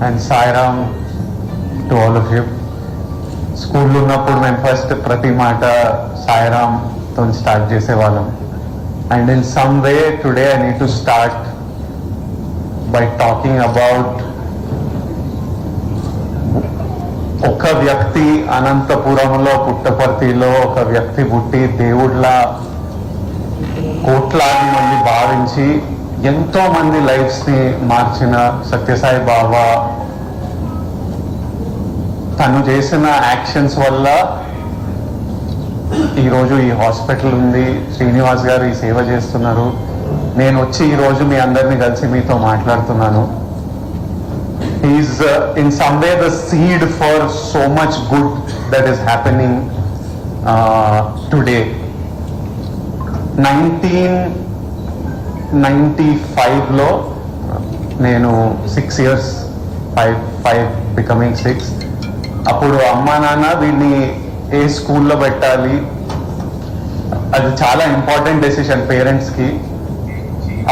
And Sairam to all of you. స్కూల్లో ఉన్నప్పుడు మేము ఫస్ట్ ప్రతి మాట సాయిరామ్తో స్టార్ట్ చేసేవాళ్ళం. And in some way today I need to start by talking about ఒక వ్యక్తి అనంతపురంలో పుట్టపర్తిలో ఒక వ్యక్తి పుట్టి దేవుళ్ళ కోట్లాది మంది భావించి ఎంతో మంది లైఫ్స్ ని మార్చిన సత్యసాయి బాబా తను చేసిన యాక్షన్స్ వల్ల ఈరోజు ఈ హాస్పిటల్ ఉంది. శ్రీనివాస్ గారు ఈ సేవ చేస్తున్నారు. నేను వచ్చి ఈరోజు మీ అందరినీ కలిసి మీతో మాట్లాడుతున్నాను. He's in some way the seed for so much good that is happening today. 1995 లో నేను 6 years, 5 becoming 6. అప్పుడు అమ్మా నాన్న వీడిని ఏ స్కూల్లో పెట్టాలి, అది చాలా ఇంపార్టెంట్ డెసిషన్ పేరెంట్స్కి.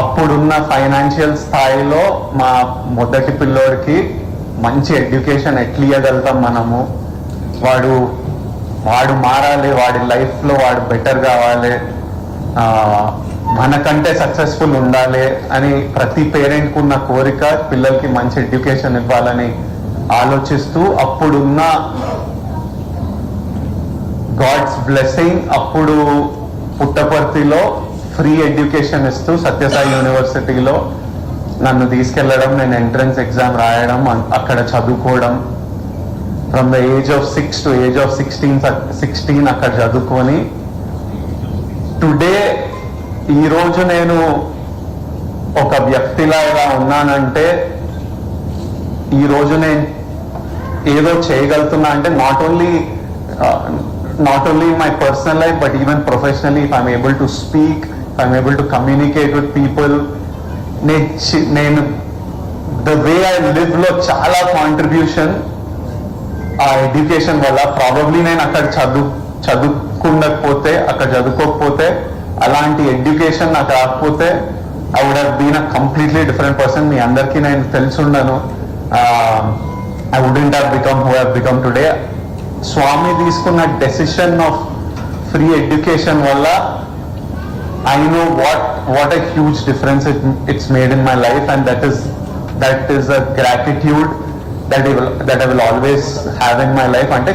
అప్పుడున్న ఫైనాన్షియల్ స్థాయిలో మా మొదటి పిల్లోడికి మంచి ఎడ్యుకేషన్ ఎట్లా ఇవ్వగలుగుతాం మనము, వాడు మారాలి, వాడి లైఫ్లో వాడు బెటర్ కావాలి, మనకంటే సక్సెస్ఫుల్ ఉండాలి అని ప్రతి పేరెంట్కి ఉన్న కోరిక పిల్లలకి మంచి ఎడ్యుకేషన్ ఇవ్వాలని ఆలోచిస్తూ అప్పుడున్న గాడ్స్ బ్లెస్సింగ్ అప్పుడు పుట్టపర్తిలో ఫ్రీ ఎడ్యుకేషన్ ఇస్తూ సత్యసాయి యూనివర్సిటీలో నన్ను తీసుకెళ్లడం, నేను ఎంట్రన్స్ ఎగ్జామ్ రాయడం, అక్కడ చదువుకోవడం. From the age of 6 to age of 16 అక్కడ చదువుకొని టుడే ఈరోజు నేను ఒక వ్యక్తిలాగా ఉన్నానంటే, ఈరోజు నేను ఏదో చేయగలుగుతున్నా అంటే not only my personal life but even professionally if I'm able to speak, I'm able to communicate with people. నేను the way I live లో చాలా కాంట్రిబ్యూషన్ ఆ ఎడ్యుకేషన్ వల్ల. ప్రాబబ్లీ నేను అక్కడ చదువుకోకపోతే అలాంటి ఎడ్యుకేషన్ నాకు రాకపోతే I would have been a completely different person. మీ అందరికీ నేను తెలుసుండను. I wouldn't have become who I have become today. స్వామి తీసుకున్న డెసిషన్ ఆఫ్ ఫ్రీ ఎడ్యుకేషన్ వల్ల I know what a huge difference it's made in my life, and that is a gratitude that I will always have in my life. అంటే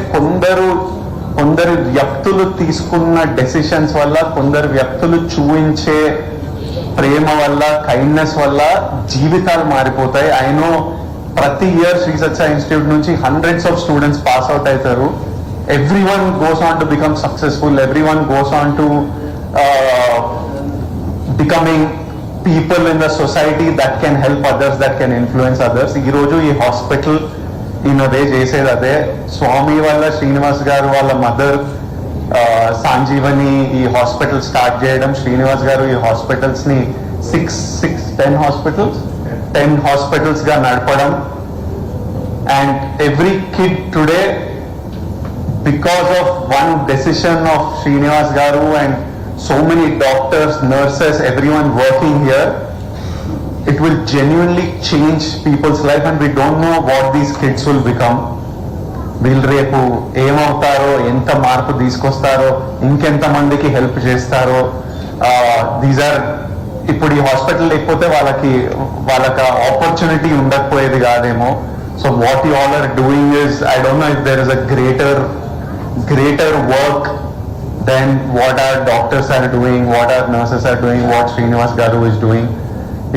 కొందరు వ్యక్తులు తీసుకున్న decisions వల్ల, కొందరు వ్యక్తులు చూపించే ప్రేమ వల్ల, కైండ్నెస్ వల్ల జీవితాలు మారిపోతాయి. I know ప్రతి ఇయర్ శ్రీ సత్య ఇన్స్టిట్యూట్ నుంచి hundreds of students pass out అవుతారు. Everyone goes on to become successful. Everyone goes on to becoming people in the society that can help others, that can influence others. ఈ రోజు ఈ hospital ఇన్నోదే చేసేది అదే. స్వామి వల్ల శ్రీనివాస్ గారు వాళ్ళ మదర్ సంజీవని ఈ హాస్పిటల్ స్టార్ట్ చేయడం, శ్రీనివాస్ గారు ఈ హాస్పిటల్స్ ని 10 హాస్పిటల్స్ గా నడపడం. And every kid today, because of one decision of Srinivas Garu and so many doctors, nurses, everyone working here, it will genuinely change people's life, and we don't know what these kids will become. వీళ్ళు రేపు ఏమవుతారో, ఎంత మార్పు తీసుకొస్తారో, ఇంకెంత మందికి help చేస్తారో. ఇప్పుడు ఈ hospital లేకపోతే వాళ్ళకి ఆపర్చునిటీ ఉండకపోయేది కాదేమో. So what you all are doing is, I don't know if there is a greater work than what our doctors are doing, what our nurses are doing, what Srinivas Garu is doing.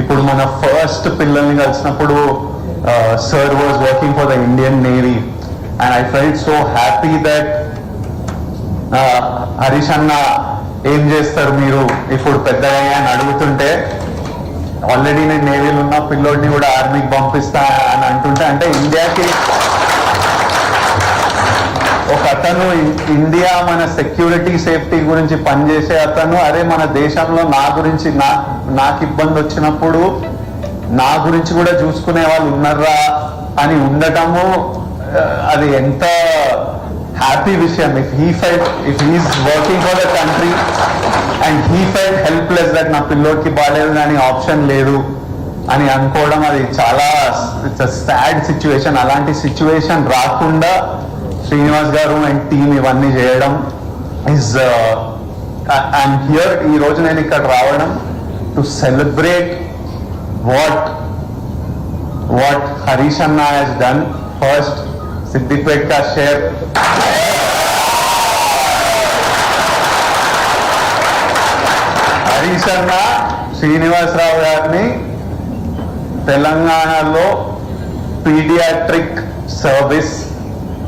ఇప్పుడు మన first పిల్లల్ని కలిసినప్పుడు sir was working for the Indian Navy, and I felt so happy that Harish అన్న ఏం చేస్తారు మీరు ఇప్పుడు పెద్దగా అని అడుగుతుంటే, ఆల్రెడీ నేను నేవీలో ఉన్న పిల్లోడిని కూడా ఆర్మీకి పంపిస్తా అని అంటుంటే, అంటే ఇండియాకి ఒక అతను, ఇండియా మన సెక్యూరిటీ సేఫ్టీ గురించి పనిచేసే అతను, అరే మన దేశంలో నాకు ఇబ్బంది వచ్చినప్పుడు నా గురించి కూడా చూసుకునే వాళ్ళు ఉన్నారా అని ఉండటము, అది ఎంత హ్యాపీ విషయం. If he's working for the country and he felt helpless that నా పిల్లోడికి బాగాలేదు కానీ ఆప్షన్ లేదు, అని అనుకోవడం అది చాలా సాడ్ సిచ్యువేషన్. అలాంటి సిచ్యువేషన్ రాకుండా శ్రీనివాస్ గారు అండ్ టీమ్ ఇవన్నీ చేయడం ఇస్ ఐఎమ్ హియర్. ఈ రోజు నేను ఇక్కడ రావడం టు సెలబ్రేట్ వాట్ హరీష్ అన్న హ్యాస్ డన్. ఫస్ట్ సిద్దిపేట్ కా షేర్ హరీష్ అన్న శ్రీనివాసరావు గారిని తెలంగాణలో పీడియాట్రిక్ సర్వీస్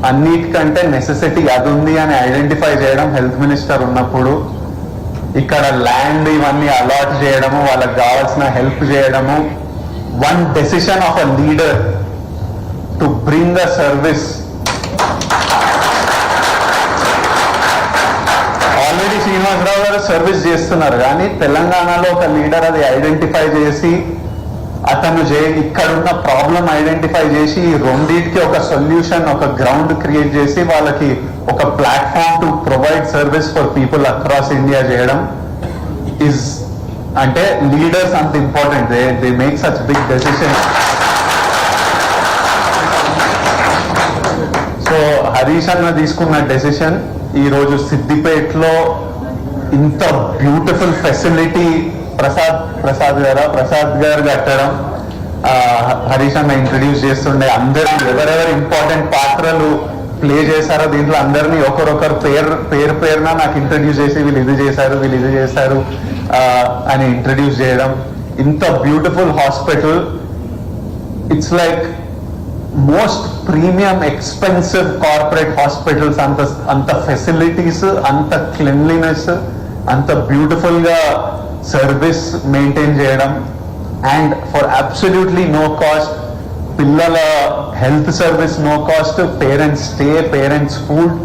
అన్నిటికంటే నెసెసిటీ అది ఉంది అని ఐడెంటిఫై చేయడం, హెల్త్ మినిస్టర్ ఉన్నప్పుడు ఇక్కడ ల్యాండ్ ఇవన్నీ అలాట్ చేయడము, వాళ్ళకి కావాల్సిన హెల్ప్ చేయడము, one decision of a leader to bring a service. Already Srinivasarao గారు సర్వీస్ చేస్తున్నారు, కానీ తెలంగాణలో ఒక లీడర్ అది ఐడెంటిఫై చేసి అతను ఇక్కడున్న ప్రాబ్లం ఐడెంటిఫై చేసి రెండింటికి ఒక సొల్యూషన్, ఒక గ్రౌండ్ క్రియేట్ చేసి వాళ్ళకి ఒక platform to provide service for people across India చేయడం ఇస్ అంటే లీడర్స్ అంత important. They make such big decision. So Harish అన్న తీసుకున్న డెసిషన్ ఈ రోజు సిద్దిపేటలో ఇంత బ్యూటిఫుల్ ఫెసిలిటీ ప్రసాద్ గారు కట్టడం, హరీష్ అన్న ఇంట్రడ్యూస్ చేస్తుండే అందరు ఎవరెవరు ఇంపార్టెంట్ పాత్రలు ప్లే చేశారో దీంట్లో అందరినీ ఒకరొకరు పేరున నాకు ఇంట్రడ్యూస్ చేసి వీళ్ళు ఇది చేశారు అని ఇంట్రడ్యూస్ చేయడం. ఇంత beautiful hospital, it's like most premium expensive corporate hospitals. అంత ఫెసిలిటీస్, అంత క్లీన్లీనెస్, అంత బ్యూటిఫుల్ గా సర్వీస్ మెయింటైన్ చేయడం, and for absolutely no cost. పిల్లల health service no cost, parents stay, parents food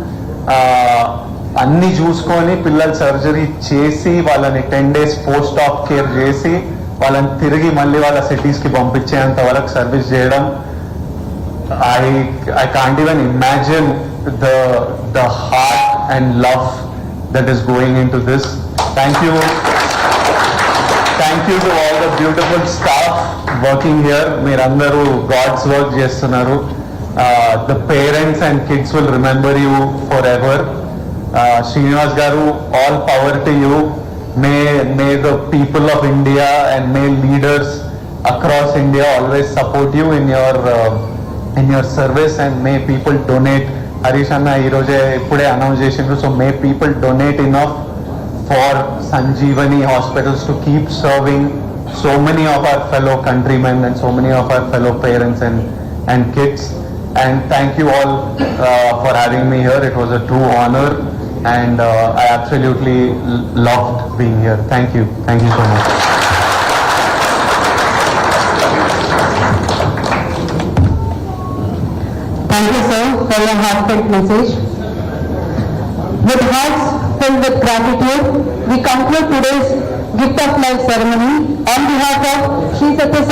అన్ని చూసుకొని పిల్లల సర్జరీ చేసి వాళ్ళని 10 days పోస్ట్ ఆప్ కేర్ చేసి వాళ్ళని తిరిగి మళ్ళీ వాళ్ళ సిటీస్ కి పంపించేంత వరకు సర్వీస్ చేయడం. I can't even imagine the heart and love that is going into this. Thank you to all the beautiful staff working here. Meerandaru God's work chestunaru. The parents and kids will remember you forever. Srinivas garu, all power to you. May the people of India and may leaders across India always support you in your service, and may people donate. Harish Anna ee roje ippude announce chesindu, so may people donate enough for Sanjeevani hospitals to keep serving so many of our fellow countrymen and so many of our fellow parents and kids. And thank you all for having me here. It was a true honor, and I absolutely loved being here. Thank you so much. Thank you, sir, for your heartfelt message. With hearts filled with gratitude, we conclude today's gift of life ceremony. On behalf of Sri Satya